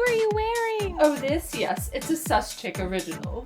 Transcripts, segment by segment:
are you wearing? Oh, this? Yes, it's a Sus Chick original.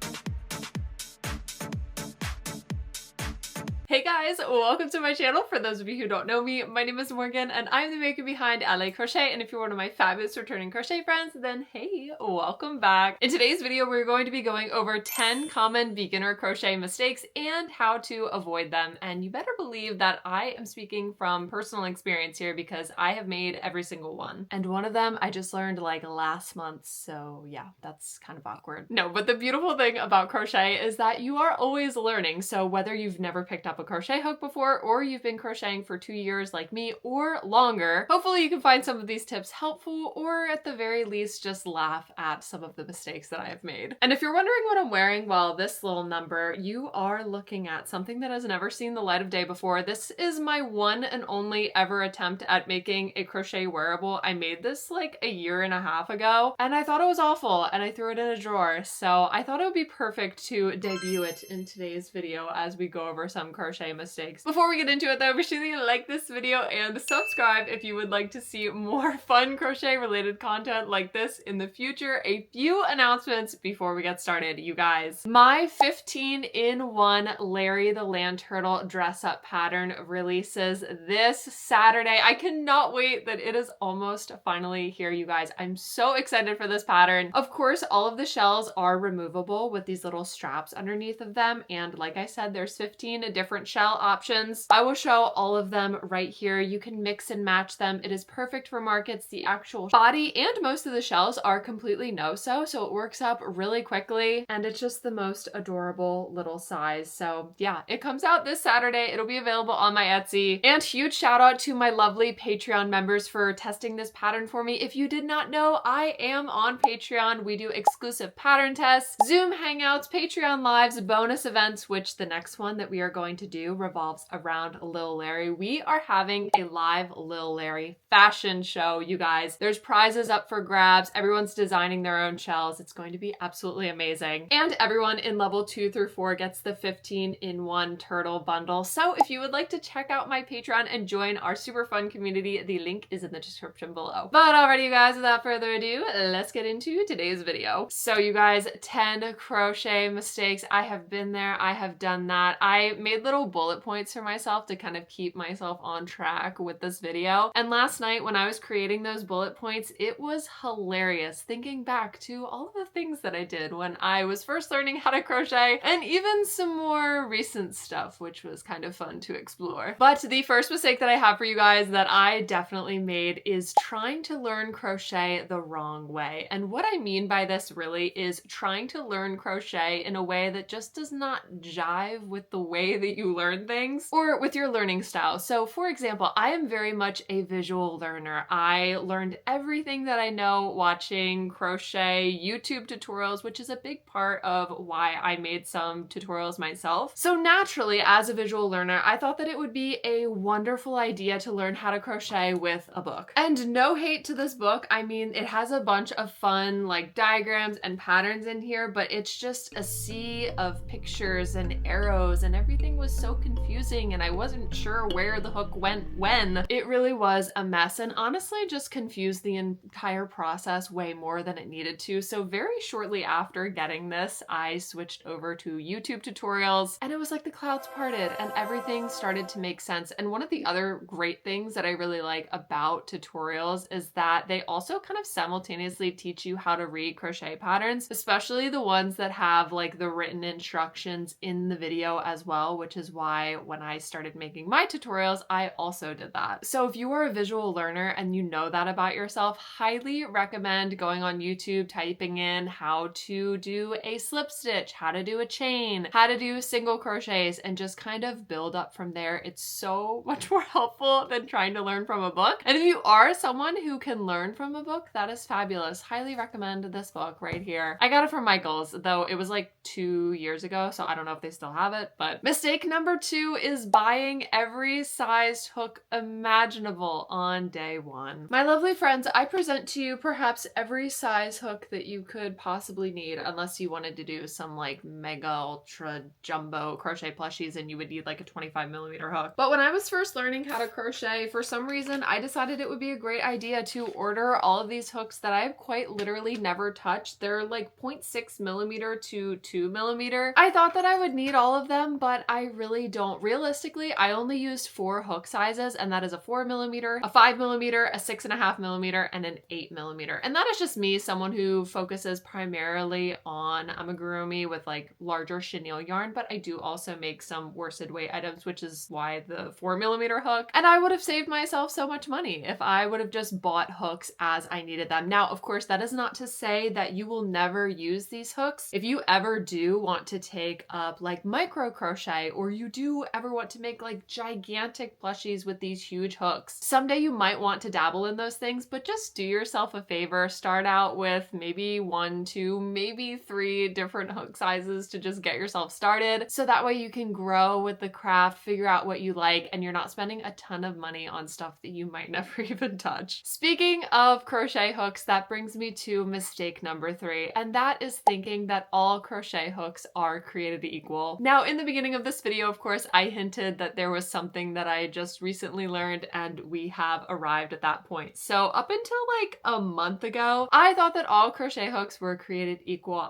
Hey guys, welcome to my channel. For those of you who don't know me, my name is Morgan and I'm the maker behind LA Crochet, and if you're one of my fabulous returning crochet friends, then hey, welcome back. In today's video, we're going to be going over 10 common beginner crochet mistakes and how to avoid them. And you better believe that I am speaking from personal experience here because I have made every single one. And one of them I just learned like last month, so yeah, that's kind of awkward. No, but the beautiful thing about crochet is that you are always learning. So whether you've never picked up a crochet hook before, or you've been crocheting for 2 years like me or longer, hopefully you can find some of these tips helpful, or at the very least just laugh at some of the mistakes that I have made. And if you're wondering what I'm wearing, well, this little number, you are looking at something that has never seen the light of day before. This is my one and only ever attempt at making a crochet wearable. I made this like a year and a half ago and I thought it was awful and I threw it in a drawer. So I thought it would be perfect to debut it in today's video as we go over some crochet mistakes. Before we get into it though, be sure to like this video and subscribe if you would like to see more fun crochet related content like this in the future. A few announcements before we get started, you guys. My 15-in-1 Larry the Land Turtle dress up pattern releases this Saturday. I cannot wait that it is almost finally here, you guys. I'm so excited for this pattern. Of course, all of the shells are removable with these little straps underneath of them, and like I said, there's 15 different shell options. I will show all of them right here. You can mix and match them. It is perfect for markets. The actual body and most of the shells are completely no-sew, so it works up really quickly, and it's just the most adorable little size. So yeah, it comes out this Saturday. It'll be available on my Etsy. And huge shout out to my lovely Patreon members for testing this pattern for me. If you did not know, I am on Patreon. We do exclusive pattern tests, Zoom hangouts, Patreon lives, bonus events, which the next one that we are going to do revolves around Lil Larry. We are having a live Lil Larry fashion show, you guys. There's prizes up for grabs. Everyone's designing their own shells. It's going to be absolutely amazing. And everyone in level 2 through 4 gets the 15-in-1 turtle bundle. So if you would like to check out my Patreon and join our super fun community, the link is in the description below. But alrighty, you guys, without further ado, let's get into today's video. So you guys, 10 crochet mistakes. I have been there. I have done that. I made little bullet points for myself to kind of keep myself on track with this video. And last night when I was creating those bullet points, it was hilarious thinking back to all of the things that I did when I was first learning how to crochet, and even some more recent stuff, which was kind of fun to explore. But the first mistake that I have for you guys that I definitely made is trying to learn crochet the wrong way. And what I mean by this really is trying to learn crochet in a way that just does not jive with the way that you learn things or with your learning style. So for example, I am very much a visual learner. I learned everything that I know watching crochet YouTube tutorials, which is a big part of why I made some tutorials myself. So naturally, as a visual learner, I thought that it would be a wonderful idea to learn how to crochet with a book. And no hate to this book. I mean, it has a bunch of fun like diagrams and patterns in here, but it's just a sea of pictures and arrows, and everything was so confusing and I wasn't sure where the hook went when. It really was a mess, and honestly just confused the entire process way more than it needed to. So very shortly after getting this, I switched over to YouTube tutorials, and it was like the clouds parted and everything started to make sense. And one of the other great things that I really like about tutorials is that they also kind of simultaneously teach you how to read crochet patterns, especially the ones that have like the written instructions in the video as well, which is why when I started making my tutorials, I also did that. So if you are a visual learner and you know that about yourself, highly recommend going on YouTube, typing in how to do a slip stitch, how to do a chain, how to do single crochets, and just kind of build up from there. It's so much more helpful than trying to learn from a book. And if you are someone who can learn from a book, that is fabulous. Highly recommend this book right here. I got it from Michael's, though it was like 2 years ago, so I don't know if they still have it. But mistake number 2 is buying every sized hook imaginable on day 1. My lovely friends, I present to you perhaps every size hook that you could possibly need, unless you wanted to do some like mega ultra jumbo crochet plushies and you would need like a 25mm hook. But when I was first learning how to crochet, for some reason I decided it would be a great idea to order all of these hooks that I've quite literally never touched. They're like 0.6mm to 2mm. I thought that I would need all of them, but I really don't. Realistically, I only used 4 hook sizes, and that is a 4mm, a 5mm, a 6.5mm, and an 8mm. And that is just me, someone who focuses primarily on amigurumi with like larger chenille yarn, but I do also make some worsted weight items, which is why the 4mm hook. And I would have saved myself so much money if I would have just bought hooks as I needed them. Now, of course, that is not to say that you will never use these hooks. If you ever do want to take up like micro crochet, or you do ever want to make like gigantic plushies with these huge hooks, someday you might want to dabble in those things, but just do yourself a favor. Start out with maybe 1, 2, maybe 3 different hook sizes to just get yourself started. So that way you can grow with the craft, figure out what you like, and you're not spending a ton of money on stuff that you might never even touch. Speaking of crochet hooks, that brings me to mistake number 3, and that is thinking that all crochet hooks are created equal. Now, in the beginning of this video, of course, I hinted that there was something that I just recently learned, and we have arrived at that point. So up until like a month ago, I thought that all crochet hooks were created equal.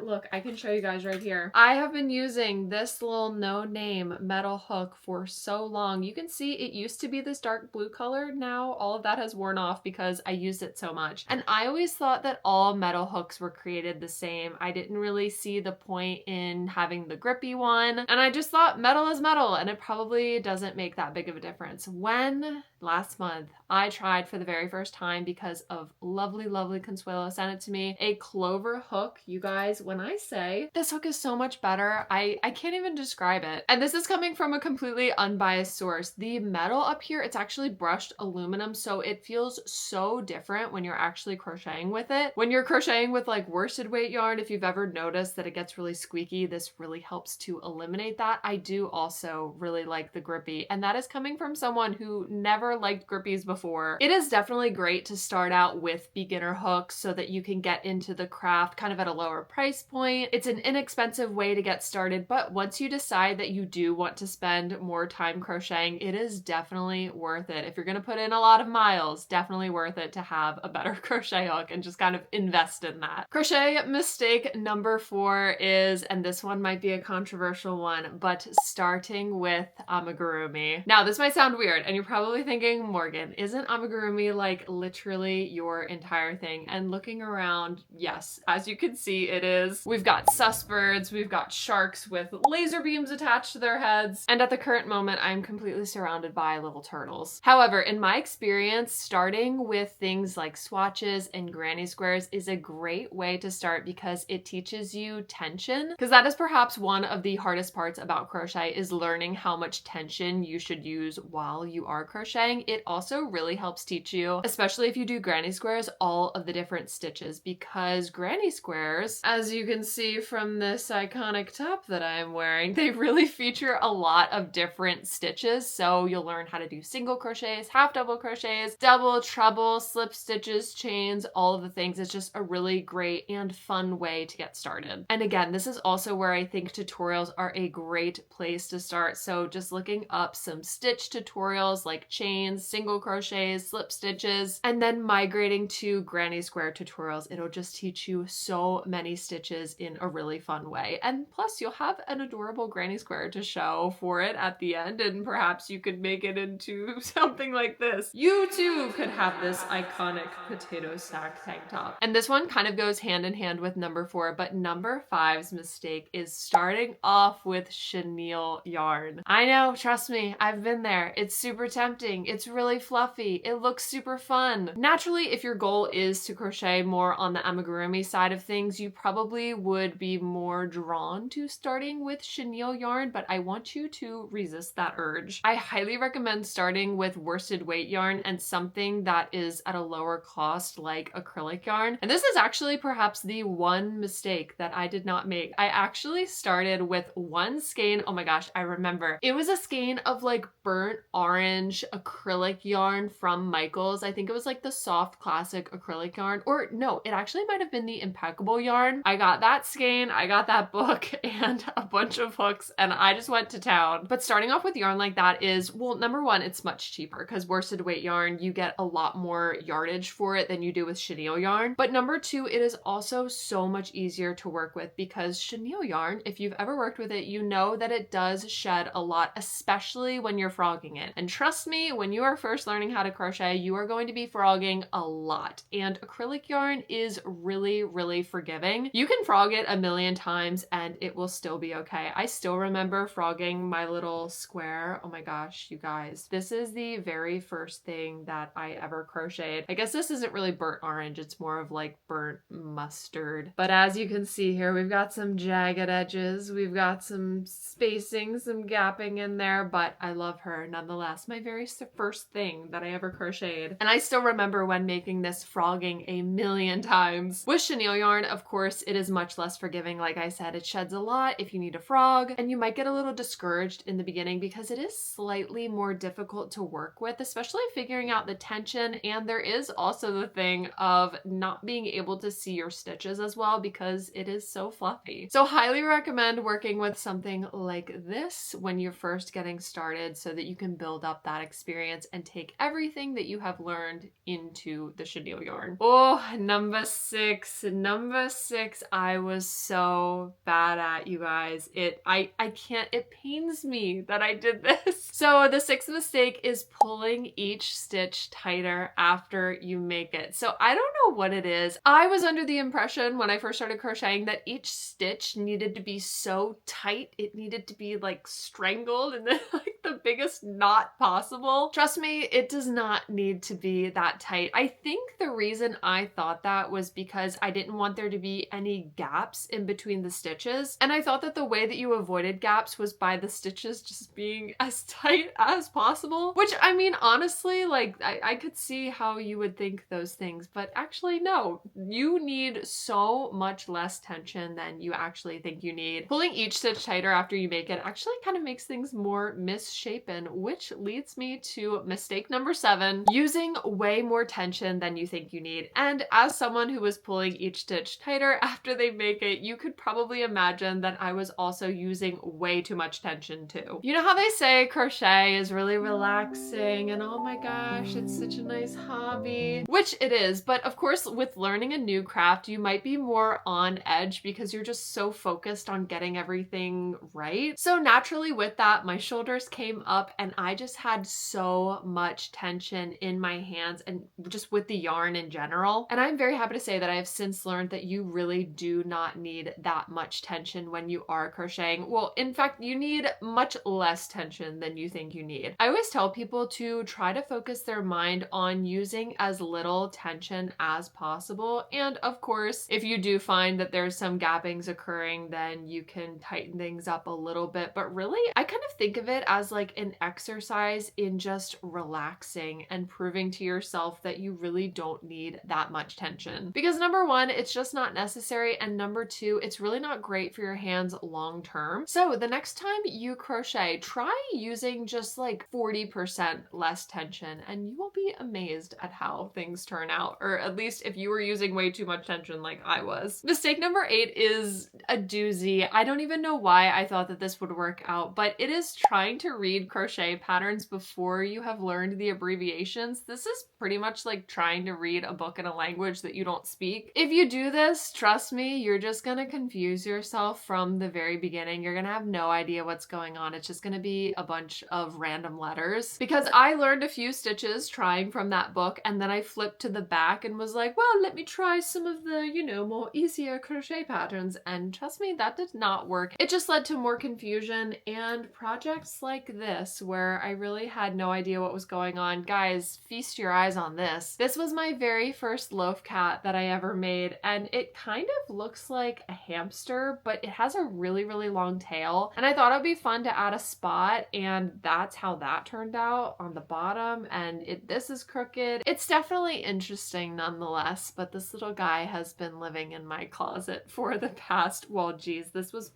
Look, I can show you guys right here. I have been using this little no-name metal hook for so long. You can see it used to be this dark blue color. Now all of that has worn off because I used it so much. And I always thought that all metal hooks were created the same. I didn't really see the point in having the grippy one. And I just thought metal is metal, and it probably doesn't make that big of a difference. When last month I tried for the very first time, because of lovely Consuelo sent it to me, a clover hook. You guys, when I say this hook is so much better, I can't even describe it. And this is coming from a completely unbiased source. The metal up here, it's actually brushed aluminum, so it feels so different when you're actually crocheting with it. When you're crocheting with like worsted weight yarn, if you've ever noticed that it gets really squeaky, this really helps to eliminate that. I do also really like the grippy, and that is coming from someone who never liked grippies before. It is definitely great to start out with beginner hooks so that you can get into the craft kind of at a lower price point. It's an inexpensive way to get started, but once you decide that you do want to spend more time crocheting, it is definitely worth it. If you're gonna put in a lot of miles, definitely worth it to have a better crochet hook and just kind of invest in that. Crochet mistake number 4 is, and this one might be a controversial one, but starting with amigurumi. Now, this might sound weird, and you're probably thinking, Morgan, isn't amigurumi like literally your entire thing? And looking around, yes, as you can see, it is. We've got sussbirds, we've got sharks with laser beams attached to their heads, and at the current moment, I'm completely surrounded by little turtles. However, in my experience, starting with things like swatches and granny squares is a great way to start because it teaches you tension, because that is perhaps one of the hardest parts about crochet, is learning how much tension you should use while you are crocheting. It also really helps teach you, especially if you do granny squares, all of the different stitches, because granny squares, as you can see from this iconic top that I'm wearing, they really feature a lot of different stitches. So you'll learn how to do single crochets, half double crochets, double, treble, slip stitches, chains, all of the things. It's just a really great and fun way to get started. And again, this is also where I think tutorials are a great place to start. So just looking up some stitch tutorials like chains, single crochets, slip stitches, and then migrating to granny square tutorials. It'll just teach you so many stitches in a really fun way. And plus you'll have an adorable granny square to show for it at the end, and perhaps you could make it into something like this. You too could have this iconic potato sack tank top. And this one kind of goes hand in hand with number 4, but number 5's mistake is starting off with chenille yarn. I know, trust me, I've been there. It's super tempting. It's really fluffy. It looks super fun. Naturally, if your goal is to crochet more on the amigurumi side of things, you probably would be more drawn to starting with chenille yarn, but I want you to resist that urge. I highly recommend starting with worsted weight yarn and something that is at a lower cost like acrylic yarn. And this is actually perhaps the one mistake that I did not make. I actually started with one skein. Oh my gosh, I remember. It was a skein of like burnt orange acrylic yarn from Michaels. I think it was like the soft classic acrylic yarn, or no, it actually might have been the impeccable yarn. I got that skein, I got that book and a bunch of hooks, and I just went to town. But starting off with yarn like that is, well, number one, it's much cheaper because worsted weight yarn, you get a lot more yardage for it than you do with chenille yarn. But number two, it is also so much easier to work with because chenille yarn, if you've ever worked with it, you know that it does shed a lot, especially when you're frogging it. And trust me, when you are first learning how to crochet, you are going to be frogging a lot. And acrylic yarn is really, really forgiving. You can frog it a million times and it will still be okay. I still remember frogging my little square. Oh my gosh, you guys. This is the very first thing that I ever crocheted. I guess this isn't really burnt orange. It's more of like burnt mustard. But as you can see here, we've got some jagged edges. We've got some spacing, some gapping in there, but I love her nonetheless. My very first thing that I ever crocheted. And I still remember when making this frogging a million times. With chenille yarn, of course, it is much less forgiving. Like I said, it sheds a lot if you need to frog, and you might get a little discouraged in the beginning because it is slightly more difficult to work with, especially figuring out the tension. And there is also the thing of not being able to see your stitches as well because it is so fluffy. So highly recommend working with something like this when you're first getting started so that you can build up that experience and take everything that you have learned into the chenille yarn. Oh, number six. Number six, I was so bad at, you guys. I can't, it pains me that I did this. So the sixth mistake is pulling each stitch tighter after you make it. So I don't know what it is. I was under the impression when I first started crocheting that each stitch needed to be so tight. It needed to be like strangled and then like the biggest knot possible. Trust me, it does not need to be that tight. I think the reason I thought that was because I didn't want there to be any gaps in between the stitches. And I thought that the way that you avoided gaps was by the stitches just being as tight as possible. Which, I mean, honestly, like I could see how you would think those things, but actually no. You need so much less tension than you actually think you need. Pulling each stitch tighter after you make it actually kind of makes things more misshapen, which leads me to mistake number 7, using way more tension than you think you need. And as someone who was pulling each stitch tighter after they make it, you could probably imagine that I was also using way too much tension too. You know how they say crochet is really relaxing and oh my gosh, it's such a nice hobby, which it is, but of course with learning a new craft, you might be more on edge because you're just so focused on getting everything right. So naturally with that, my shoulders came up and I just had so much tension in my hands and just with the yarn in general. And I'm very happy to say that I have since learned that you really do not need that much tension when you are crocheting. Well, in fact, you need much less tension than you think you need. I always tell people to try to focus their mind on using as little tension as possible. And of course, if you do find that there's some gappings occurring, then you can tighten things up a little bit. But really, I kind of think of it as like an exercise in just relaxing and proving to yourself that you really don't need that much tension. Because number one, it's just not necessary. And number two, it's really not great for your hands long term. So the next time you crochet, try using just like 40% less tension and you will be amazed at how things turn out. Or at least if you were using way too much tension like I was. Mistake number 8 is a doozy. I don't even know why I thought that this would work out, but it is trying to read crochet patterns before you have learned the abbreviations. This is pretty much like trying to read a book in a language that you don't speak. If you do this, trust me, you're just gonna confuse yourself from the very beginning. You're gonna have no idea what's going on. It's just gonna be a bunch of random letters. Because I learned a few stitches trying from that book and then I flipped to the back and was like, well, let me try some of the, you know, more easier crochet patterns. And trust me, that did not work. It just led to more confusion and projects like this where I really had no idea what was going on. Guys, feast your eyes on this. This was my very first loaf cat that I ever made, and it kind of looks like a hamster, but it has a really, really long tail. And I thought it'd be fun to add a spot, and that's how that turned out on the bottom. And this is crooked. It's definitely interesting nonetheless, but this little guy has been living in my closet for the past, well, geez, this was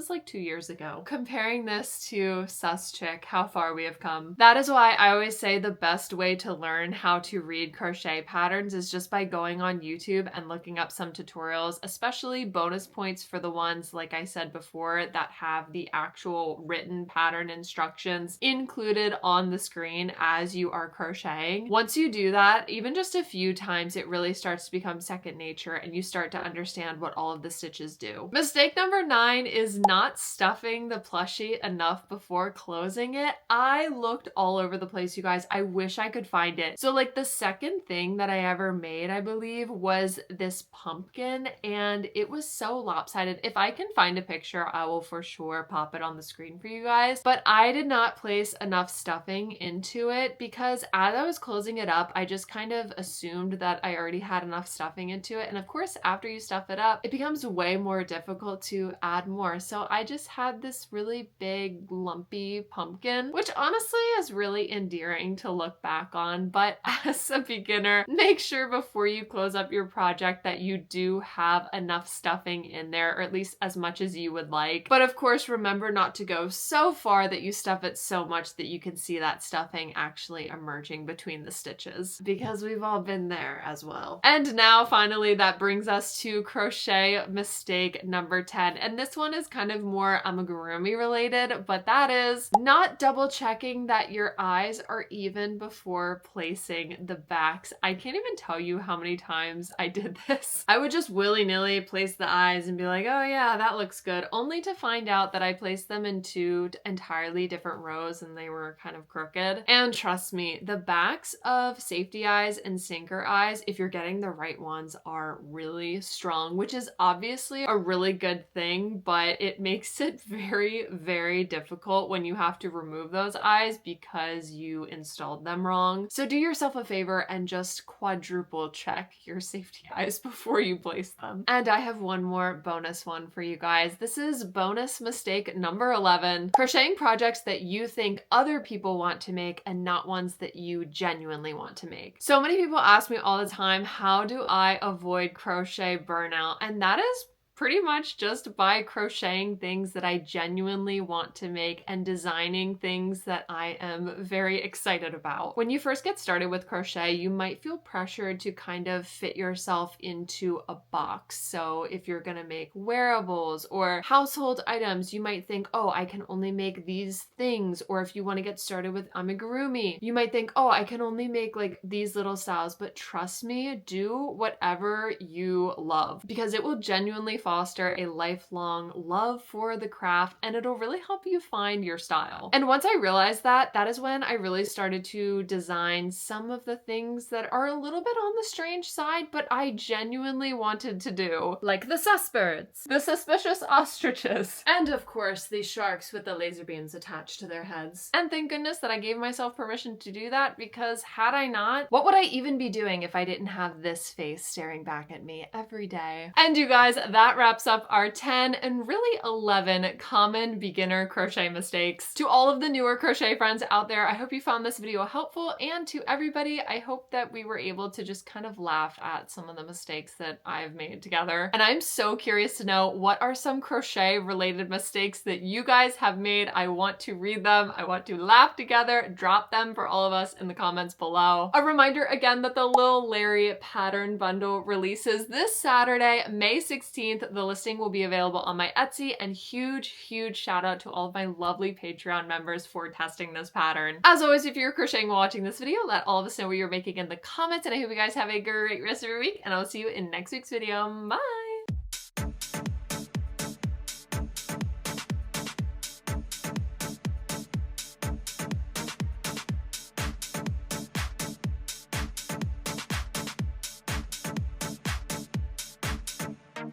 like 2 years ago. Comparing this to Sus Chick, how far we have come. That is why I always say the best way to learn how to read crochet patterns is just by going on YouTube and looking up some tutorials, especially bonus points for the ones, like I said before, that have the actual written pattern instructions included on the screen as you are crocheting. Once you do that, even just a few times, it really starts to become second nature and you start to understand what all of the stitches do. Mistake number 9 is not stuffing the plushie enough before closing it. I looked all over the place, you guys. I wish I could find it. So like the second thing that I ever made, I believe, was this pumpkin, and it was so lopsided. If I can find a picture, I will for sure pop it on the screen for you guys. But I did not place enough stuffing into it because as I was closing it up, I just kind of assumed that I already had enough stuffing into it. And of course, after you stuff it up, it becomes way more difficult to add more. So I just had this really big lumpy pumpkin, which honestly is really endearing to look back on. But as a beginner, make sure before you close up your project that you do have enough stuffing in there, or at least as much as you would like. But of course, remember not to go so far that you stuff it so much that you can see that stuffing actually emerging between the stitches, because we've all been there as well. And now finally, that brings us to crochet mistake number 10. And this one is kind of more amigurumi related, but that is not double checking that your eyes are even before placing the backs. I can't even tell you how many times I did this. I would just willy-nilly place the eyes and be like, oh yeah, that looks good, only to find out that I placed them in 2 entirely different rows and they were kind of crooked. And trust me, the backs of safety eyes and sinker eyes, if you're getting the right ones, are really strong, which is obviously a really good thing, but it makes it very, very difficult when you have to remove those eyes because you installed them wrong. So do yourself a favor and just quadruple check your safety eyes before you place them. And I have one more bonus one for you guys. This is bonus mistake number 11. Crocheting projects that you think other people want to make and not ones that you genuinely want to make. So many people ask me all the time, how do I avoid crochet burnout? And that is pretty much just by crocheting things that I genuinely want to make and designing things that I am very excited about. When you first get started with crochet, you might feel pressured to kind of fit yourself into a box. So if you're gonna make wearables or household items, you might think, oh, I can only make these things. Or if you want to get started with amigurumi, you might think, oh, I can only make like these little styles. But trust me, do whatever you love, because it will genuinely foster a lifelong love for the craft, and it'll really help you find your style. And once I realized that, that is when I really started to design some of the things that are a little bit on the strange side, but I genuinely wanted to do. Like the susbirds, the suspicious ostriches, and of course the sharks with the laser beams attached to their heads. And thank goodness that I gave myself permission to do that, because had I not, what would I even be doing if I didn't have this face staring back at me every day? And you guys, that wraps up our 10 and really 11 common beginner crochet mistakes. To all of the newer crochet friends out there, I hope you found this video helpful, and to everybody, I hope that we were able to just kind of laugh at some of the mistakes that I've made together. And I'm so curious to know, what are some crochet related mistakes that you guys have made? I want to read them. I want to laugh together. Drop them for all of us in the comments below. A reminder again that the Lil Larry pattern bundle releases this Saturday, May 16th. The listing will be available on my Etsy, and huge shout out to all of my lovely Patreon members for testing this pattern. As always, if you're crocheting while watching this video, let all of us know what you're making in the comments, and I hope you guys have a great rest of your week, and I'll see you in next week's video. Bye!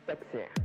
Sexy.